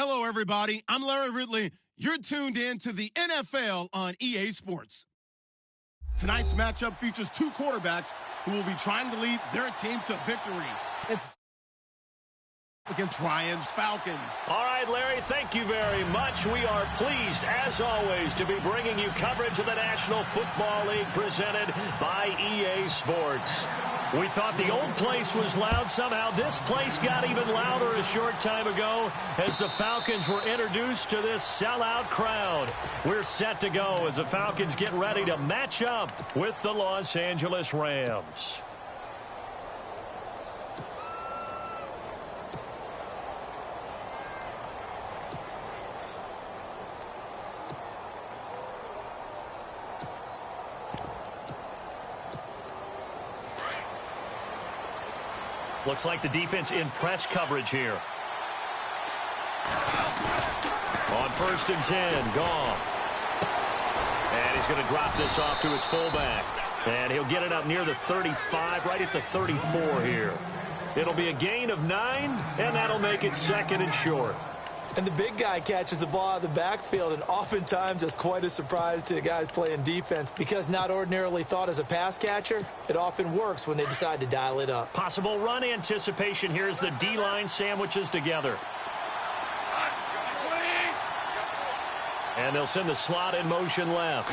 Hello, everybody. I'm Larry Ridley. You're tuned in to the NFL on EA Sports. Tonight's matchup features two quarterbacks who will be trying to lead their team to victory. It's against Ryan's Falcons. All right, Larry, thank you very much. We are pleased, as always, to be bringing you coverage of the National Football League presented by EA Sports. We thought the old place was loud. Somehow this place got even louder a short time ago as the Falcons were introduced to this sellout crowd. We're set to go as the Falcons get ready to match up with the Los Angeles Rams. Looks like the defense in press coverage here. On 1st and 10, Goff. And he's going to drop this off to his fullback. And he'll get it up near the 35, right at the 34 here. It'll be a gain of 9, and that'll make it 2nd and short. And the big guy catches the ball out of the backfield, and oftentimes it's quite a surprise to the guys playing defense because not ordinarily thought as a pass catcher, it often works when they decide to dial it up. Possible run anticipation here as the D-line sandwiches together. And they'll send the slot in motion left.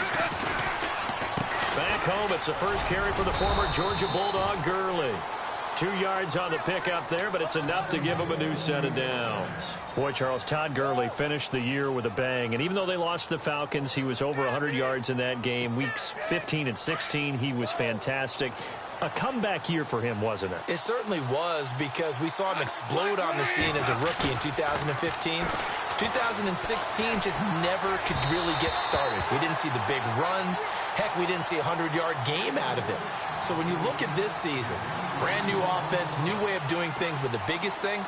Back home, it's the first carry for the former Georgia Bulldog, Gurley. 2 yards on the pickup there, but it's enough to give him a new set of downs. Boy, Charles, Todd Gurley finished the year with a bang. And even though they lost the Falcons, he was over 100 yards in that game. Weeks 15 and 16, he was fantastic. A comeback year for him, wasn't it? It certainly was because we saw him explode on the scene as a rookie in 2015. 2016 just never could really get started. We didn't see the big runs. Heck, we didn't see a 100-yard game out of him. So when you look at this season, brand new offense, new way of doing things, but the biggest thing,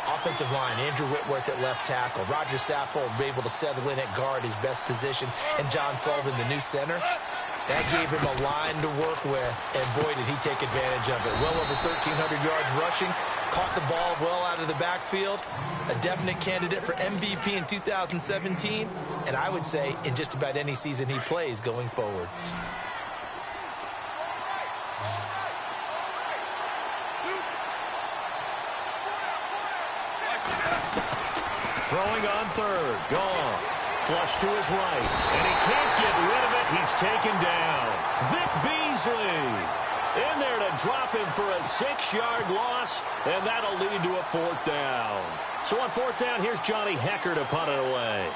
offensive line, Andrew Whitworth at left tackle, Roger Saffold able to settle in at guard, his best position, and John Sullivan, the new center. That gave him a line to work with, and boy, did he take advantage of it. Well over 1,300 yards rushing, caught the ball well out of the backfield, a definite candidate for MVP in 2017, and I would say in just about any season he plays going forward. Throwing on 3rd, Goff. Flush to his right, and he can't get rid of it. He's taken down. Vic Beasley in there to drop him for a 6-yard loss, and that'll lead to a 4th down. So on 4th down, here's Johnny Hecker to punt it away.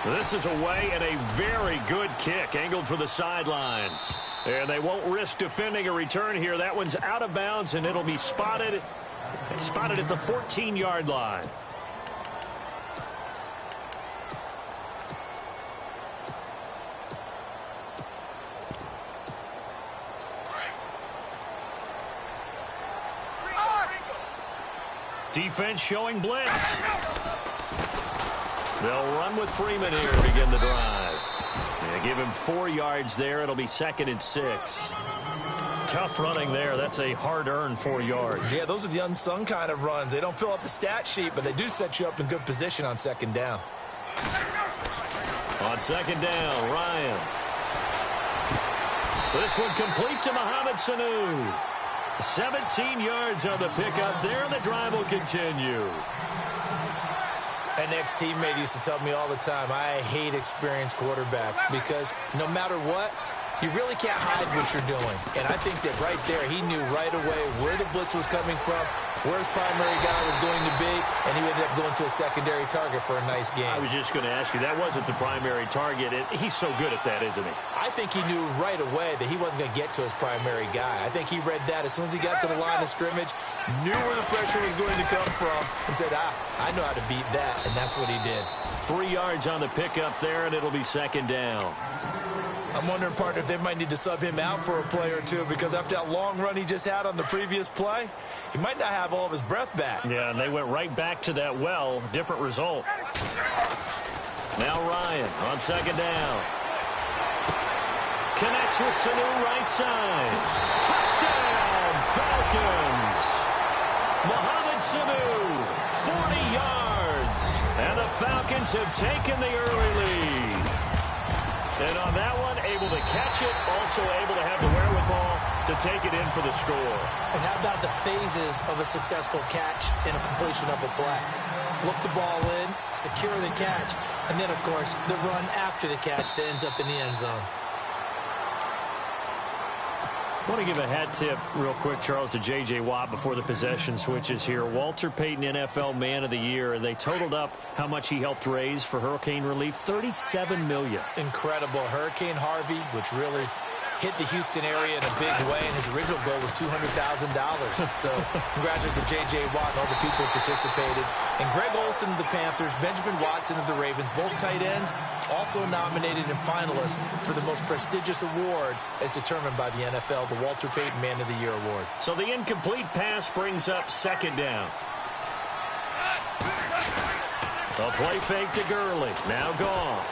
This is away and a very good kick, angled for the sidelines. And they won't risk defending a return here. That one's out of bounds, and it'll be spotted at the 14-yard line. Defense showing blitz. They'll run with Freeman here to begin the drive. They give him 4 yards there. It'll be 2nd and 6. Tough running there. That's a hard-earned 4 yards. Yeah, those are the unsung kind of runs. They don't fill up the stat sheet, but they do set you up in good position on 2nd down. On 2nd down, Ryan. This one complete to Mohamed Sanu. 17 yards on the pickup there, and the drive will continue. An ex-teammate used to tell me all the time, I hate experienced quarterbacks because no matter what, you really can't hide what you're doing. And I think that right there, he knew right away where the blitz was coming from, where his primary guy was going to be, and he ended up going to a secondary target for a nice game. I was just going to ask you, that wasn't the primary target. He's so good at that, isn't he? I think he knew right away that he wasn't going to get to his primary guy. I think he read that as soon as he got to the line of scrimmage, knew where the pressure was going to come from, and said, I know how to beat that, and that's what he did. 3 yards on the pickup there, and it'll be 2nd down. I'm wondering, partner, if they might need to sub him out for a play or two because after that long run he just had on the previous play, he might not have all of his breath back. Yeah, and they went right back to that well. Different result. Now Ryan on 2nd down. Connects with Sanu right side. Touchdown, Falcons. Mohamed Sanu, 40 yards. And the Falcons have taken the early lead. And on that one, able to catch it, also able to have the wherewithal to take it in for the score. And how about the phases of a successful catch and a completion of a play? Look the ball in, secure the catch, and then, of course, the run after the catch that ends up in the end zone. I want to give a hat tip real quick, Charles, to J.J. Watt before the possession switches here. Walter Payton, NFL Man of the Year. They totaled up how much he helped raise for hurricane relief, $37 million. Incredible. Hurricane Harvey, which really hit the Houston area in a big way, and his original goal was $200,000. So congratulations to J.J. Watt and all the people who participated. And Greg Olsen of the Panthers, Benjamin Watson of the Ravens, both tight ends, also nominated and finalists for the most prestigious award as determined by the NFL, the Walter Payton Man of the Year Award. So the incomplete pass brings up second down. A play fake to Gurley. Now gone.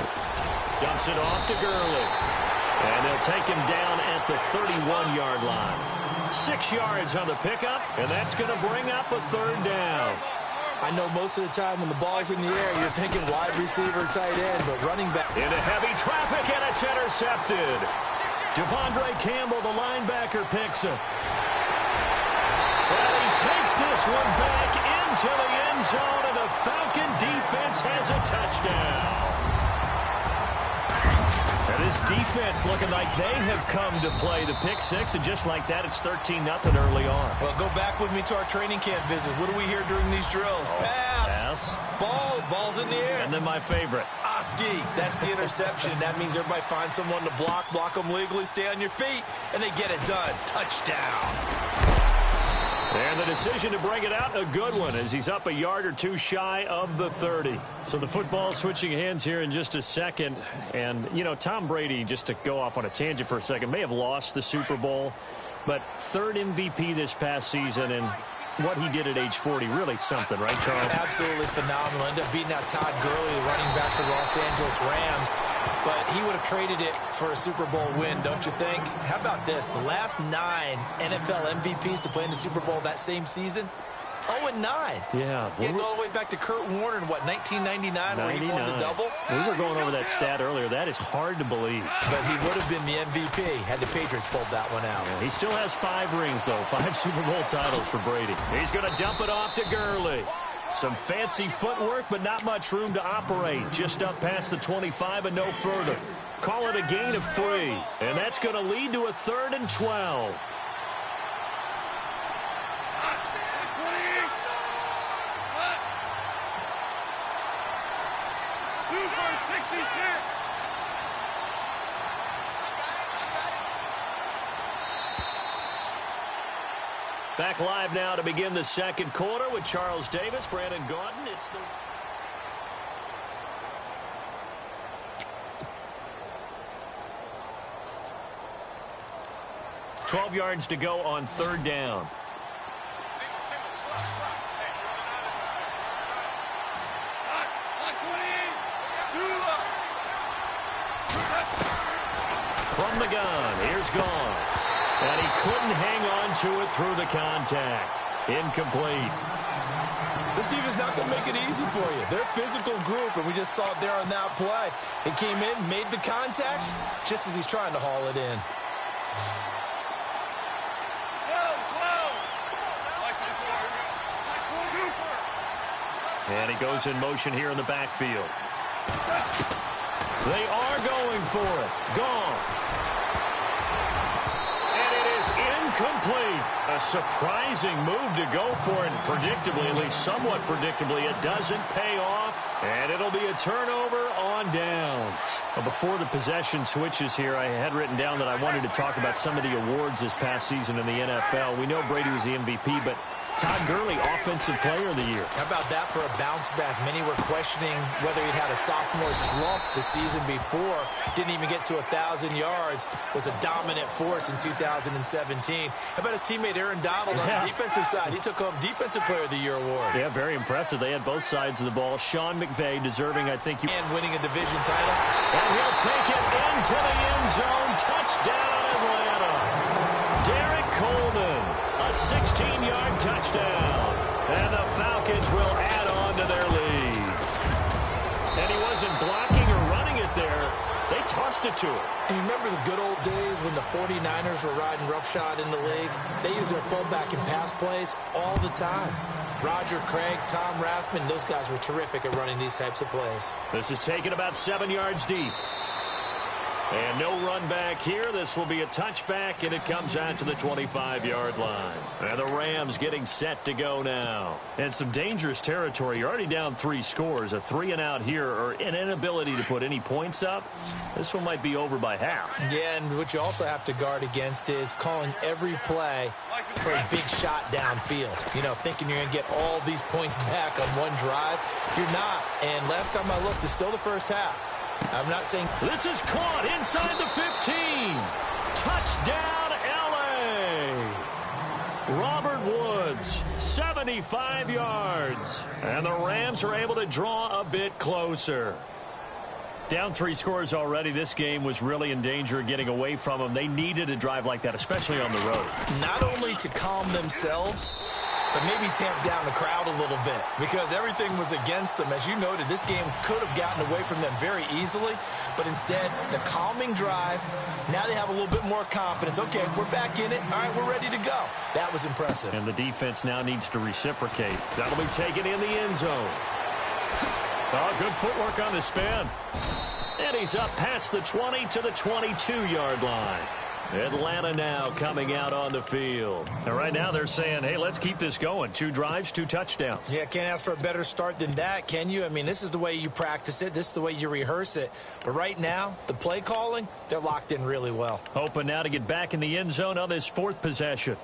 Dumps it off to Gurley. And they'll take him down at the 31-yard line. 6 yards on the pickup, and that's going to bring up a third down. I know most of the time when the ball's in the air, you're thinking wide receiver, tight end, but running back. Into heavy traffic, and it's intercepted. Devondre Campbell, the linebacker, picks it. And he takes this one back into the end zone, and the Falcon defense has a touchdown. And this defense looking like they have come to play the pick six, and just like that, it's 13-0 early on. Well, go back with me to our training camp visit. What do we hear during these drills? Pass. Ball's in the air. And then my favorite. Oski. That's the interception. That means everybody finds someone to block them legally, stay on your feet, and they get it done. Touchdown. And the decision to bring it out, a good one, as he's up a yard or two shy of the 30. So the football switching hands here in just a second. And, you know, Tom Brady, just to go off on a tangent for a second, may have lost the Super Bowl, but third MVP this past season, and what he did at age 40, really something, right, Charles? Absolutely phenomenal. Ended up beating out Todd Gurley, the running back for the Los Angeles Rams. But he would have traded it for a Super Bowl win, don't you think? How about this? The last 9 NFL MVPs to play in the Super Bowl that same season, 0-9. Yeah. He had to go all the way back to Kurt Warner in, what, 1999, where he won the double? We were going over that stat earlier. That is hard to believe. But he would have been the MVP had the Patriots pulled that one out. Yeah, he still has 5 rings, though. 5 Super Bowl titles for Brady. He's going to dump it off to Gurley. Some fancy footwork, but not much room to operate. Just up past the 25 and no further. Call it a gain of 3. And that's going to lead to a 3rd and 12. Back live now to begin the second quarter with Charles Davis, Brandon Gaudin. It's the 12 yards to go on 3rd down. From the gun, here's Gone. And he couldn't hang on to it through the contact. Incomplete. This defense is not going to make it easy for you. They're a physical group, and we just saw it there on that play. He came in, made the contact, just as he's trying to haul it in. And he goes in motion here in the backfield. They are going for it. Goff. Incomplete. A surprising move to go for it. Predictably, at least somewhat predictably, it doesn't pay off. And it'll be a turnover on downs. Well, before the possession switches here, I had written down that I wanted to talk about some of the awards this past season in the NFL. We know Brady was the MVP, but Todd Gurley, Offensive Player of the Year. How about that for a bounce back? Many were questioning whether he'd had a sophomore slump the season before. Didn't even get to 1,000 yards. Was a dominant force in 2017. How about his teammate Aaron Donald on the defensive side? He took home Defensive Player of the Year award. Yeah, very impressive. They had both sides of the ball. Sean McVay deserving, I think. And winning a division title. And he'll take it into the end zone. Touchdown, Atlanta. Derek Coleman. A 16-yard touchdown. And the Falcons will add on to their lead. And he wasn't blocking or running it there. They tossed it to him. And you remember the good old days when the 49ers were riding roughshod in the league? They used their fullback in pass plays all the time. Roger Craig, Tom Rathman, those guys were terrific at running these types of plays. This is taken about 7 yards deep. And no run back here. This will be a touchback, and it comes out to the 25-yard line. And the Rams getting set to go now. And some dangerous territory. You're already down 3 scores. A 3-and-out here, or an inability to put any points up. This one might be over by half. Yeah, and what you also have to guard against is calling every play for a big shot downfield. You know, thinking you're going to get all these points back on one drive. You're not. And last time I looked, it's still the first half. I'm not saying... This is caught inside the 15. Touchdown, L.A. Robert Woods, 75 yards. And the Rams are able to draw a bit closer. Down 3 scores already. This game was really in danger of getting away from them. They needed a drive like that, especially on the road. Not only to calm themselves, but maybe tamp down the crowd a little bit, because everything was against them. As you noted, this game could have gotten away from them very easily, but instead, the calming drive, now they have a little bit more confidence. Okay, we're back in it. All right, we're ready to go. That was impressive. And the defense now needs to reciprocate. That'll be taken in the end zone. Oh, good footwork on the spin. And he's up past the 20 to the 22-yard line. Atlanta now coming out on the field. And right now they're saying, hey, let's keep this going. 2 drives, 2 touchdowns. Yeah, can't ask for a better start than that, can you? I mean, this is the way you practice it. This is the way you rehearse it. But right now, the play calling, they're locked in really well. Hoping now to get back in the end zone on this 4th possession.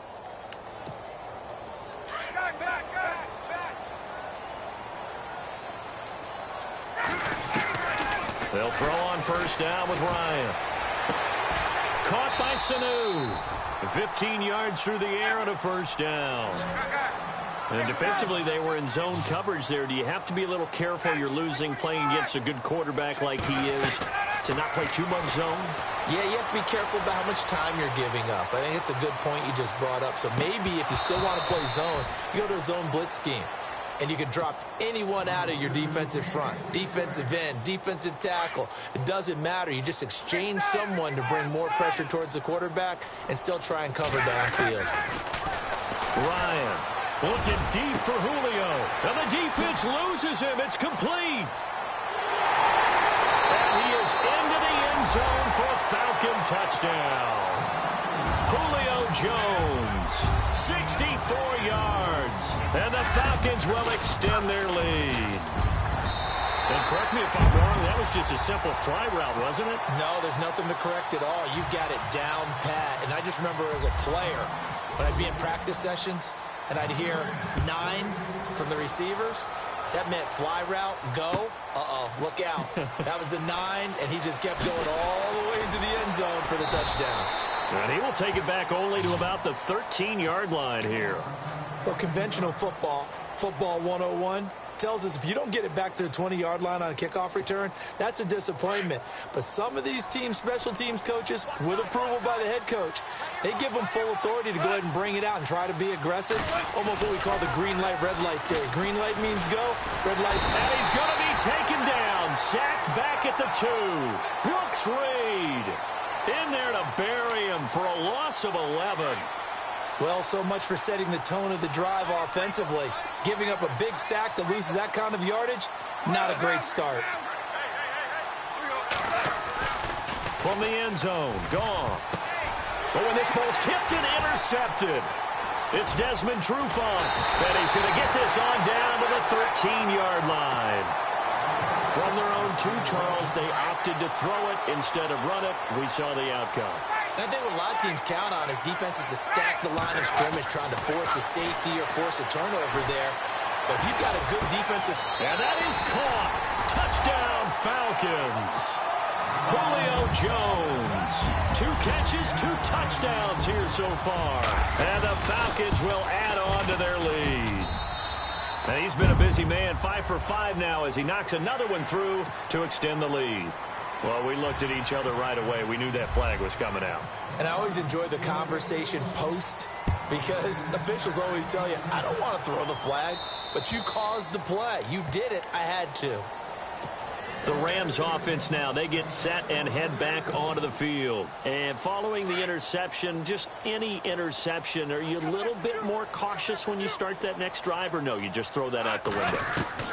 They'll throw on first down with Ryan. Caught by Sanu. 15 yards through the air and a first down. And defensively, they were in zone coverage there. Do you have to be a little careful? You're losing playing against a good quarterback like he is to not play too much zone? Yeah, you have to be careful about how much time you're giving up. I think it's a good point you just brought up. So maybe if you still want to play zone, you go to a zone blitz scheme. And you can drop anyone out of your defensive front. Defensive end, defensive tackle. It doesn't matter. You just exchange someone to bring more pressure towards the quarterback and still try and cover downfield. Ryan looking deep for Julio. And the defense loses him. It's complete. And he is into the end zone for a Falcon touchdown. Julio Jones, 64 yards. And the Falcons will extend their lead. And correct me if I'm wrong, that was just a simple fly route, wasn't it? No, there's nothing to correct at all. You've got it down pat. And I just remember as a player, when I'd be in practice sessions, and I'd hear 9 from the receivers, that meant fly route, go. Uh-oh, look out. That was the 9, and he just kept going all the way into the end zone for the touchdown. And he will take it back only to about the 13-yard line here. Well, conventional football 101, tells us if you don't get it back to the 20-yard line on a kickoff return, that's a disappointment. But some of these teams, special teams coaches, with approval by the head coach, they give them full authority to go ahead and bring it out and try to be aggressive. Almost what we call the green light, red light theory. Green light means go, red light. And he's going to be taken down, sacked back at the 2. Brooks Reed in there to bury him for a loss of 11. Well, so much for setting the tone of the drive offensively. Giving up a big sack that loses that kind of yardage, not a great start. From the end zone, Goff. But when this ball's tipped and intercepted, it's Desmond Trufant. And he's going to get this on down to the 13-yard line. From their own 2, Charles, they opted to throw it instead of run it. We saw the outcome. And I think what a lot of teams count on is defenses to stack the line of scrimmage, trying to force a safety or force a turnover there. But you've got a good defensive... And that is caught. Touchdown, Falcons. Julio Jones. 2 catches, 2 touchdowns here so far. And the Falcons will add on to their lead. And he's been a busy man, 5 for 5 now as he knocks another one through to extend the lead. Well, we looked at each other right away. We knew that flag was coming out. And I always enjoy the conversation post because officials always tell you, I don't want to throw the flag, but you caused the play. You did it. I had to. The Rams offense now, they get set and head back onto the field. And following the interception, just any interception, are you a little bit more cautious when you start that next drive, or no, you just throw that out the window?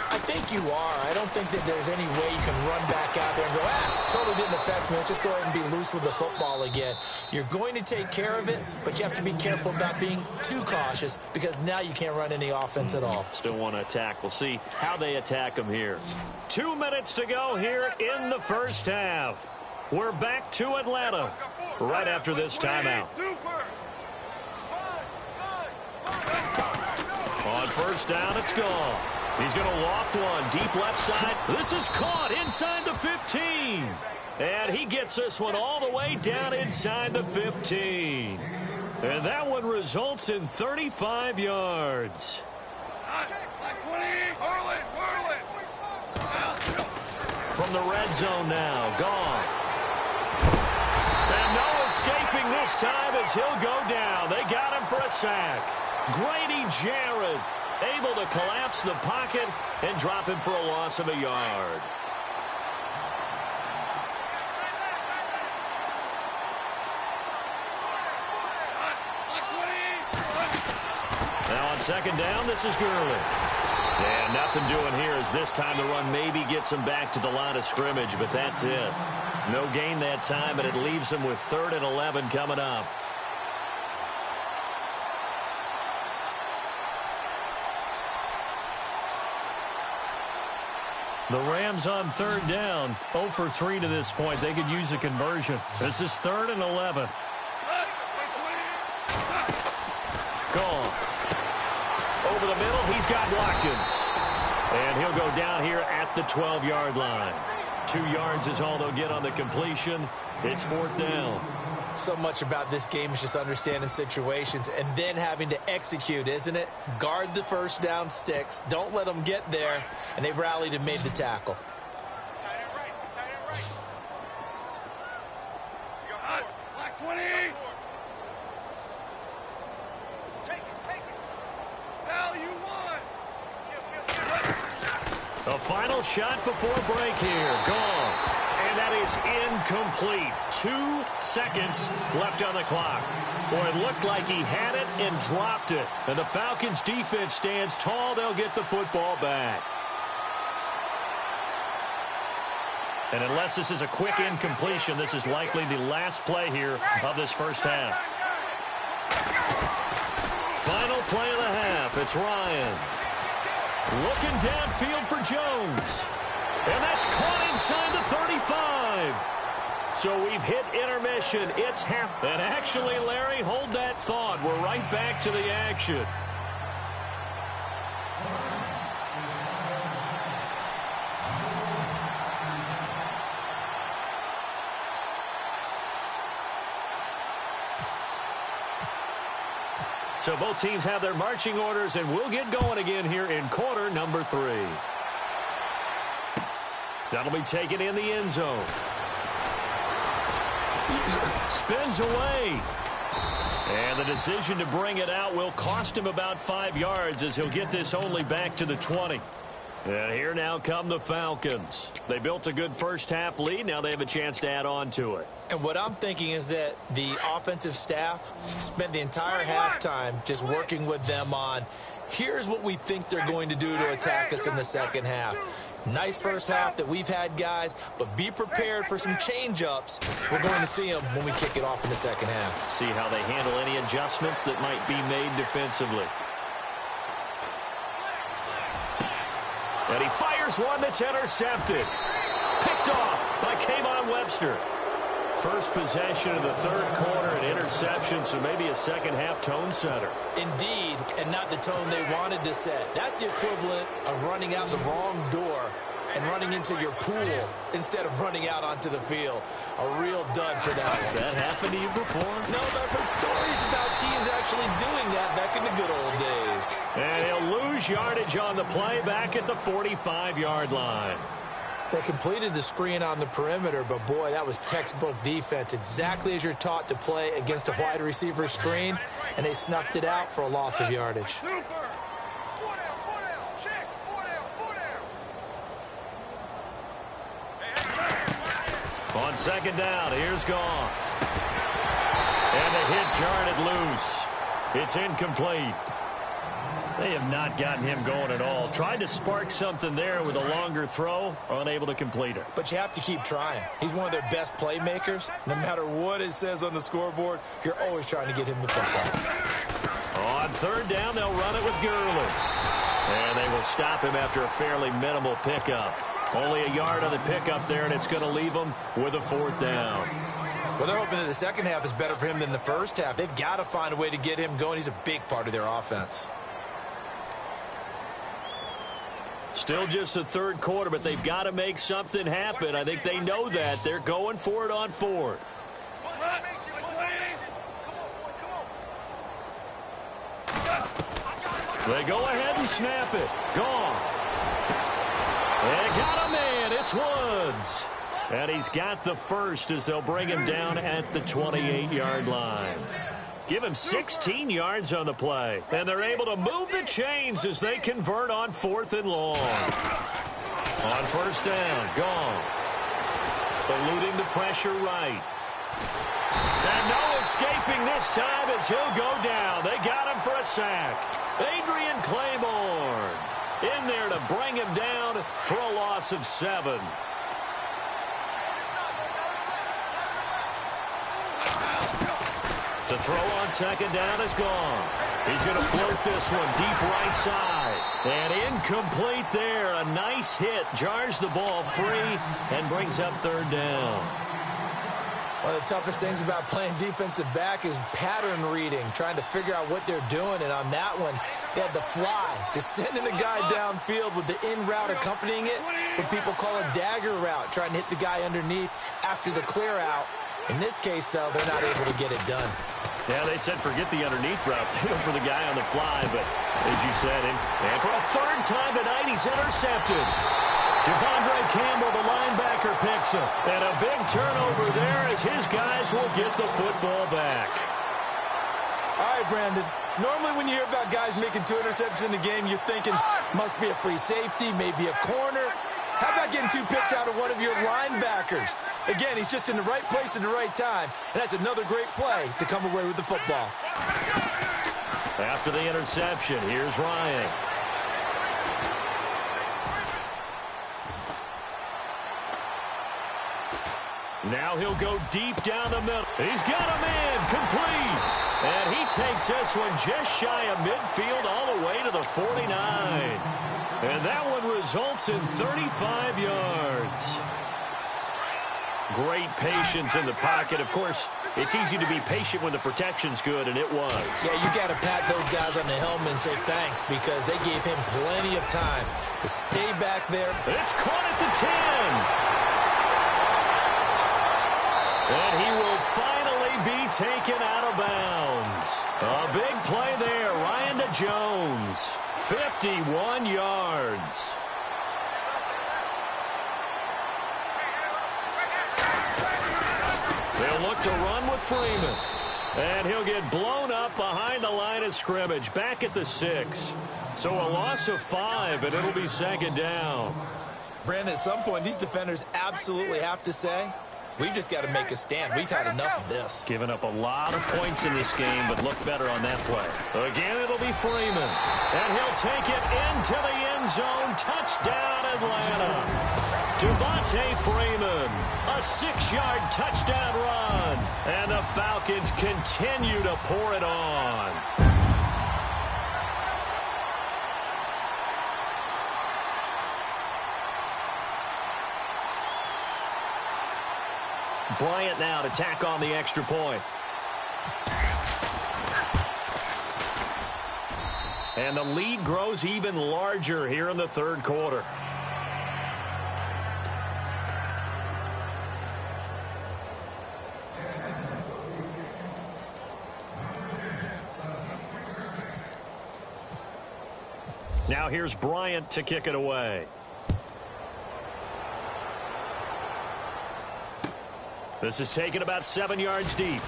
I think you are. I don't think that there's any way you can run back out there and go, totally didn't affect me. Let's just go ahead and be loose with the football again. You're going to take care of it, but you have to be careful about being too cautious because now you can't run any offense at all. Still want to attack. We'll see how they attack them here. 2 minutes to go here in the first half. We're back to Atlanta right after this timeout. On first down, it's gone. He's going to loft one deep left side. This is caught inside the 15. And he gets this one all the way down inside the 15. And that one results in 35 yards. From the red zone now, Goff. And no escaping this time as he'll go down. They got him for a sack. Grady Jarrett able to collapse the pocket and drop him for a loss of a yard. Now on second down, this is Gurley. And nothing doing here as this time the run maybe gets him back to the line of scrimmage, but that's it. No gain that time, and it leaves him with 3rd and 11 coming up. The Rams on 3rd down, 0 for 3 to this point. They could use a conversion. This is 3rd and 11. Gone. Over the middle, he's got Watkins. And he'll go down here at the 12-yard line. 2 yards is all they'll get on the completion. It's 4th down. So much about this game is just understanding situations and then having to execute, isn't it? Guard the first down sticks. Don't let them get there. And they rallied and made the tackle. A final shot before break here. Goff. And that is incomplete. 2 seconds left on the clock. Boy, it looked like he had it and dropped it. And the Falcons defense stands tall. They'll get the football back. And unless this is a quick incompletion, this is likely the last play here of this first half. Final play of the half. It's Ryan. Looking downfield for Jones. And that's caught inside the 35. So we've hit intermission. It's half. And actually, Larry, hold that thought. We're right back to the action. So both teams have their marching orders, and we'll get going again here in quarter number 3. That'll be taken in the end zone. Spins away. And the decision to bring it out will cost him about 5 yards as he'll get this only back to the 20. And here now come the Falcons. They built a good first half lead. Now they have a chance to add on to it. And what I'm thinking is that the offensive staff spent the entire halftime just working with them on, here's what we think they're going to do to attack us in the second half. Nice first half that we've had, guys, but be prepared for some change-ups. We're going to see them when we kick it off in the second half. See how they handle any adjustments that might be made defensively. And he fires one that's intercepted. Picked off by Kayvon Webster. First possession of the third quarter, an interception, so maybe a second-half tone setter. Indeed, and not the tone they wanted to set. That's the equivalent of running out the wrong door and running into your pool instead of running out onto the field. A real dud for that. Has that happened to you before? No, but I've heard stories about teams actually doing that back in the good old days. And he'll lose yardage on the play back at the 45-yard line. They completed the screen on the perimeter, but boy, that was textbook defense. Exactly as you're taught to play against a wide receiver screen, and they snuffed it out for a loss of yardage. On second down, here's Goff. And the hit jarred it loose. It's incomplete. They have not gotten him going at all. Tried to spark something there with a longer throw, unable to complete it. But you have to keep trying. He's one of their best playmakers. No matter what it says on the scoreboard, you're always trying to get him the football. On third down, they'll run it with Gurley. And they will stop him after a fairly minimal pickup. Only a yard on the pickup there, and it's going to leave him with a fourth down. Well, they're hoping that the second half is better for him than the first half. They've got to find a way to get him going. He's a big part of their offense. Still just the third quarter, but they've got to make something happen. I think they know that. They're going for it on fourth. They go ahead and snap it. Gone. And got a man. It's Woods. And he's got the first as they'll bring him down at the 28-yard line. Give him 16 yards on the play. And they're able to move the chains as they convert on fourth and long. On first down, Goff. Eluding the pressure right. And no escaping this time as he'll go down. They got him for a sack. Adrian Claiborne in there to bring him down for a loss of 7. To throw on second down is gone. He's going to float this one deep right side. And incomplete there. A nice hit. Jars the ball free and brings up third down. One of the toughest things about playing defensive back is pattern reading, trying to figure out what they're doing. And on that one, they had the fly, just sending a guy downfield with the in route accompanying it, what people call a dagger route, trying to hit the guy underneath after the clear out. In this case, though, they're not able to get it done. Yeah, they said forget the underneath route. They went for the guy on the fly, but as you said, and for a third time tonight, he's intercepted. Devondre Campbell, the linebacker, picks him. And a big turnover there as his guys will get the football back. All right, Brandon. Normally when you hear about guys making 2 interceptions in the game, you're thinking must be a free safety, maybe a corner. How about getting 2 picks out of one of your linebackers? Again, he's just in the right place at the right time, and that's another great play to come away with the football. After the interception, here's Ryan. Now he'll go deep down the middle. He's got a man complete. And he takes this one just shy of midfield all the way to the 49. And that one results in 35 yards. Great patience in the pocket. Of course, it's easy to be patient when the protection's good, and it was. Yeah, you got to pat those guys on the helmet and say thanks because they gave him plenty of time to stay back there. It's caught at the 10. And he will finally be taken out of bounds. A big play there. Ryan to Jones. 51 yards. They'll look to run with Freeman. And he'll get blown up behind the line of scrimmage. Back at the 6. So a loss of 5, and it'll be second down. Brandon, at some point, these defenders absolutely have to say, we've just got to make a stand. We've had enough of this. Giving up a lot of points in this game, but look better on that play. Again, it'll be Freeman. And he'll take it into the end zone. Touchdown, Atlanta. Devontae Freeman, a 6-yard touchdown run. And the Falcons continue to pour it on. Bryant now to tack on the extra point. And the lead grows even larger here in the third quarter. Now here's Bryant to kick it away. This is taken about 7 yards deep.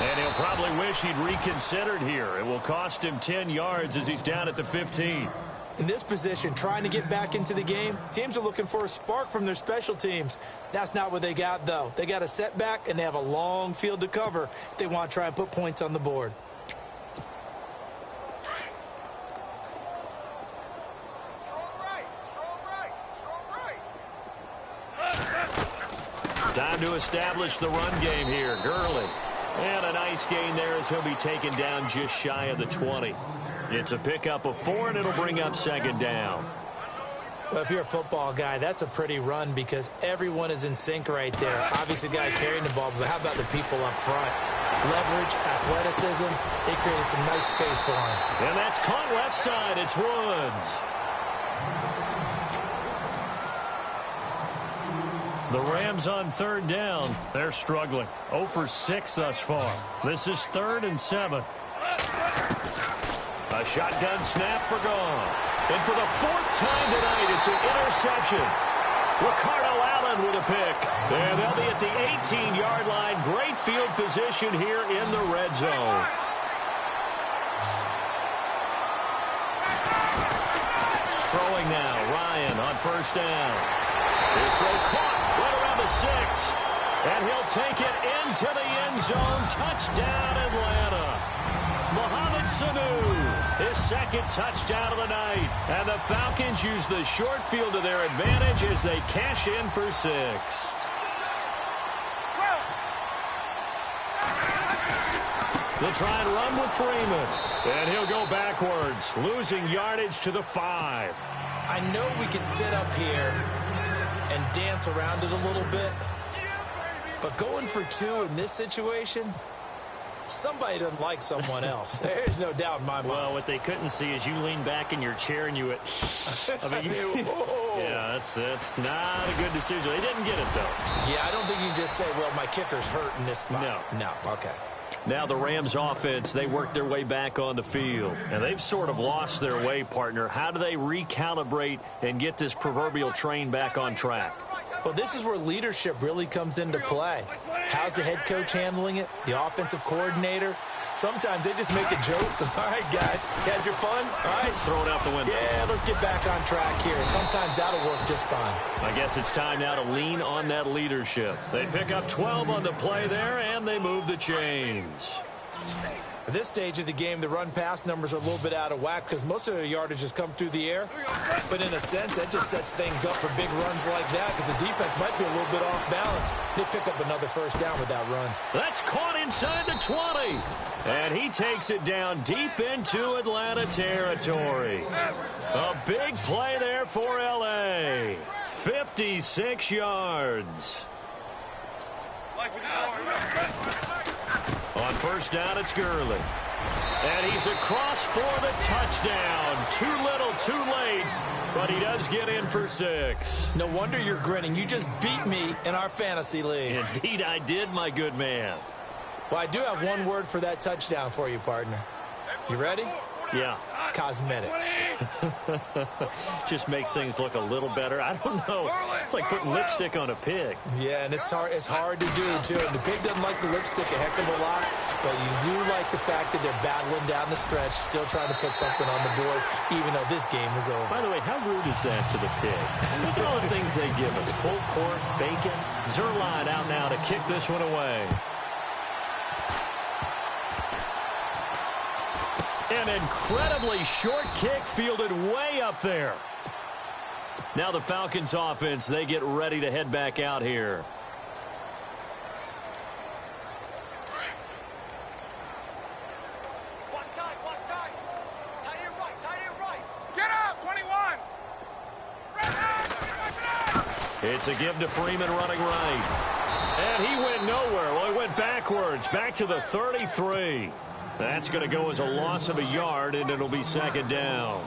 And he'll probably wish he'd reconsidered here. It will cost him 10 yards as he's down at the 15. In this position, trying to get back into the game, teams are looking for a spark from their special teams. That's not what they got, though. They got a setback, and they have a long field to cover if they want to try and put points on the board. Time to establish the run game here. Gurley. And a nice gain there as he'll be taken down just shy of the 20. It's a pickup of 4, and it'll bring up second down. Well, if you're a football guy, that's a pretty run because everyone is in sync right there. Obviously, the guy carrying the ball, but how about the people up front? Leverage, athleticism, they created some nice space for him. And that's caught left side. It's Woods. The Rams on third down. They're struggling. 0 for 6 thus far. This is 3rd and 7. A shotgun snap for Goff. And for the 4th time tonight, it's an interception. Ricardo Allen with a pick. And they'll be at the 18-yard line. Great field position here in the red zone. Throwing now, Ryan on first down. His throw caught right around the 6. And he'll take it into the end zone. Touchdown, Atlanta. Mohamed Sanu, his 2nd touchdown of the night. And the Falcons use the short field to their advantage as they cash in for 6. They'll try and run with Freeman. And he'll go backwards, losing yardage to the 5. I know we can sit up here and dance around it a little bit, but going for 2 in this situation, somebody doesn't like someone else. There's no doubt in my mind. Well, what they couldn't see is you lean back in your chair and you went, I mean, yeah, that's not a good decision. They didn't get it, though. Yeah, I don't think you can just say, well, my kicker's hurt in this spot. No, okay. Now the Rams offense, they work their way back on the field. And they've sort of lost their way, partner. How do they recalibrate and get this proverbial train back on track? Well, this is where leadership really comes into play. How's the head coach handling it? The offensive coordinator? Sometimes they just make a joke. All right, guys, had your fun? All right. Throw it out the window. Yeah, let's get back on track here. And sometimes that'll work just fine. I guess it's time now to lean on that leadership. They pick up 12 on the play there, and they move the chains. At this stage of the game, the run-pass numbers are a little bit out of whack because most of their yardage has come through the air. But in a sense, that just sets things up for big runs like that because the defense might be a little bit off balance. They pick up another first down with that run. That's caught inside the 20. And he takes it down deep into Atlanta territory. A big play there for L.A. 56 yards. On first down, it's Gurley. And he's across for the touchdown. Too little, too late. But he does get in for 6. No wonder you're grinning. You just beat me in our fantasy league. Indeed, I did, my good man. Well, I do have one word for that touchdown for you, partner. You ready? Yeah. Cosmetics. Just makes things look a little better. I don't know. It's like putting lipstick on a pig. Yeah, and it's hard to do, too. And the pig doesn't like the lipstick a heck of a lot, but you do like the fact that they're battling down the stretch, still trying to put something on the board, even though this game is over. By the way, how rude is that to the pig? Look at all the things they give us. Pulled pork, bacon. Zerline out now to kick this one away. An incredibly short kick fielded way up there. Now the Falcons offense, they get ready to head back out here. Get up, 21. It's a give to Freeman running right. And he went nowhere. Well, he went backwards, back to the 33. That's going to go as a loss of a yard, and it'll be second down.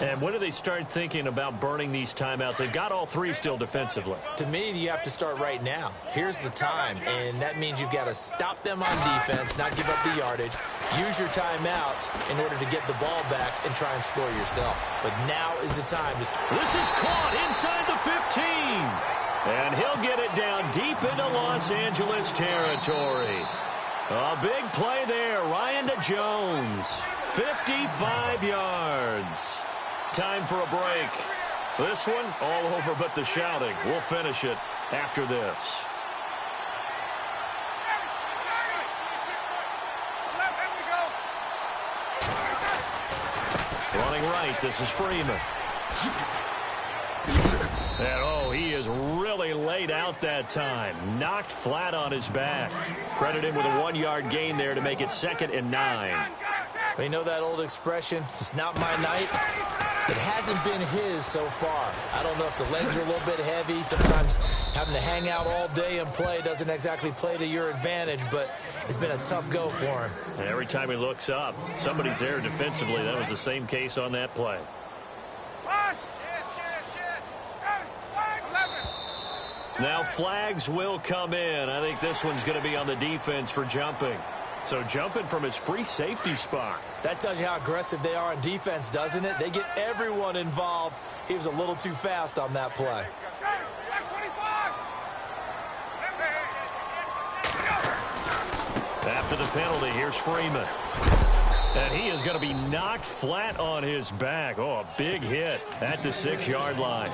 And when do they start thinking about burning these timeouts? They've got all 3 still defensively. To me, you have to start right now. Here's the time, and that means you've got to stop them on defense, not give up the yardage, use your timeouts in order to get the ball back and try and score yourself. But now is the time. This is caught inside the 15. And he'll get it down deep into Los Angeles territory. A big play there. Ryan to Jones. 55 yards. Time for a break. This one, all over but the shouting. We'll finish it after this. Running right, this is Freeman. And, he is really laid out that time. Knocked flat on his back. Credit him with a 1-yard gain there to make it 2nd and 9. You know that old expression, it's not my night? It hasn't been his so far. I don't know if the legs are a little bit heavy. Sometimes having to hang out all day and play doesn't exactly play to your advantage, but it's been a tough go for him. And every time he looks up, somebody's there defensively. That was the same case on that play. Now flags will come in. I think this one's going to be on the defense for jumping. So jumping from his free safety spot. That tells you how aggressive they are on defense, doesn't it? They get everyone involved. He was a little too fast on that play. After the penalty, here's Freeman. And he is going to be knocked flat on his back. A big hit at the 6-yard line.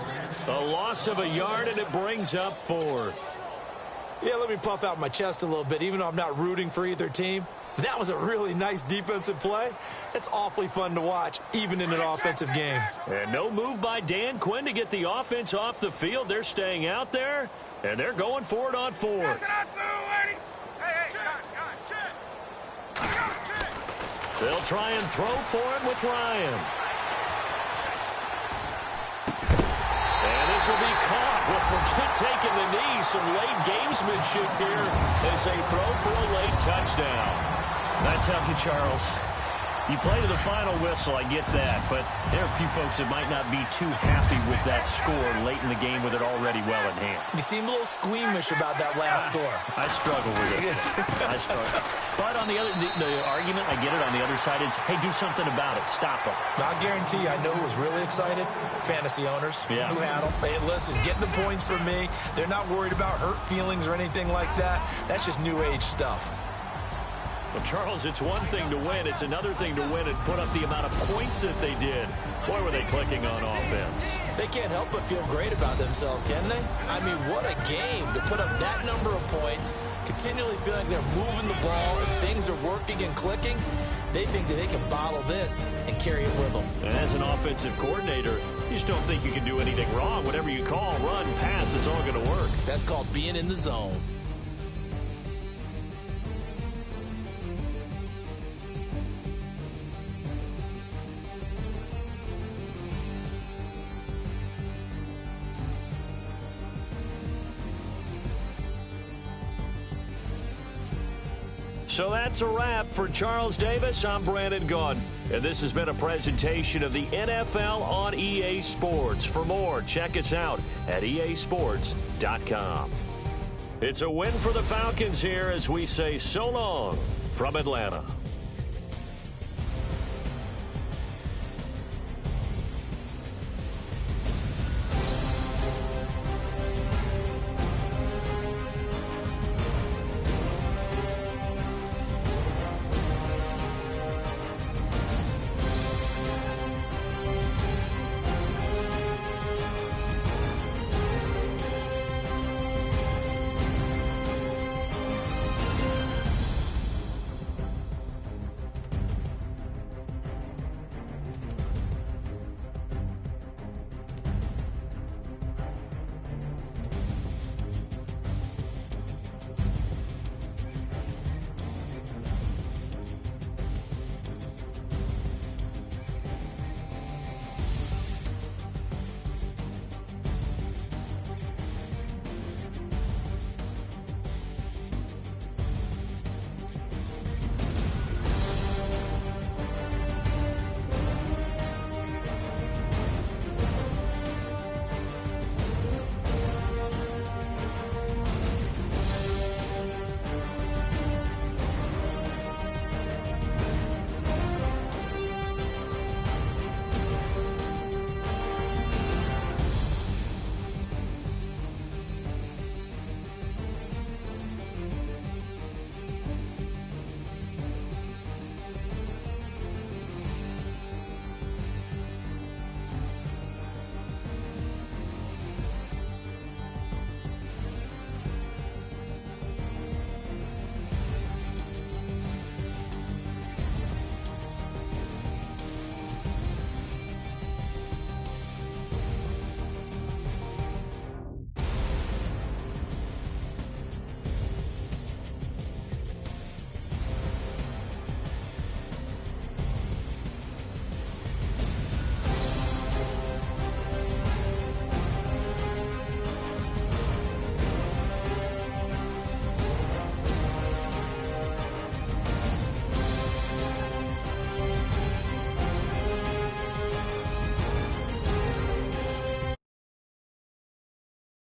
A loss of a yard, and it brings up 4th. Yeah, let me puff out my chest a little bit, even though I'm not rooting for either team. That was a really nice defensive play. It's awfully fun to watch, even in an offensive game. And no move by Dan Quinn to get the offense off the field. They're staying out there, and they're going for it on 4th. They'll try and throw for him with Ryan. And this will be caught. Well, forget taking the knee. Some late gamesmanship here as they throw for a late touchdown. That's how you, Charles. You play to the final whistle, I get that, but there are a few folks that might not be too happy with that score late in the game with it already well in hand. You seem a little squeamish about that last score. I struggle with it. I struggle. But on the other, the argument, I get it, on the other side is, hey, do something about it. Stop them. I guarantee you, I know who was really excited. Fantasy owners who had them. Hey, listen, getting the points for me. They're not worried about hurt feelings or anything like that. That's just new age stuff. Well, Charles, it's one thing to win. It's another thing to win and put up the amount of points that they did. Boy, were they clicking on offense. They can't help but feel great about themselves, can they? I mean, what a game to put up that number of points, continually feeling like they're moving the ball and things are working and clicking. They think that they can bottle this and carry it with them. And as an offensive coordinator, you just don't think you can do anything wrong. Whatever you call, run, pass, it's all going to work. That's called being in the zone. So that's a wrap for Charles Davis. I'm Brandon Gunn, and this has been a presentation of the NFL on EA Sports. For more, check us out at easports.com. It's a win for the Falcons here as we say so long from Atlanta.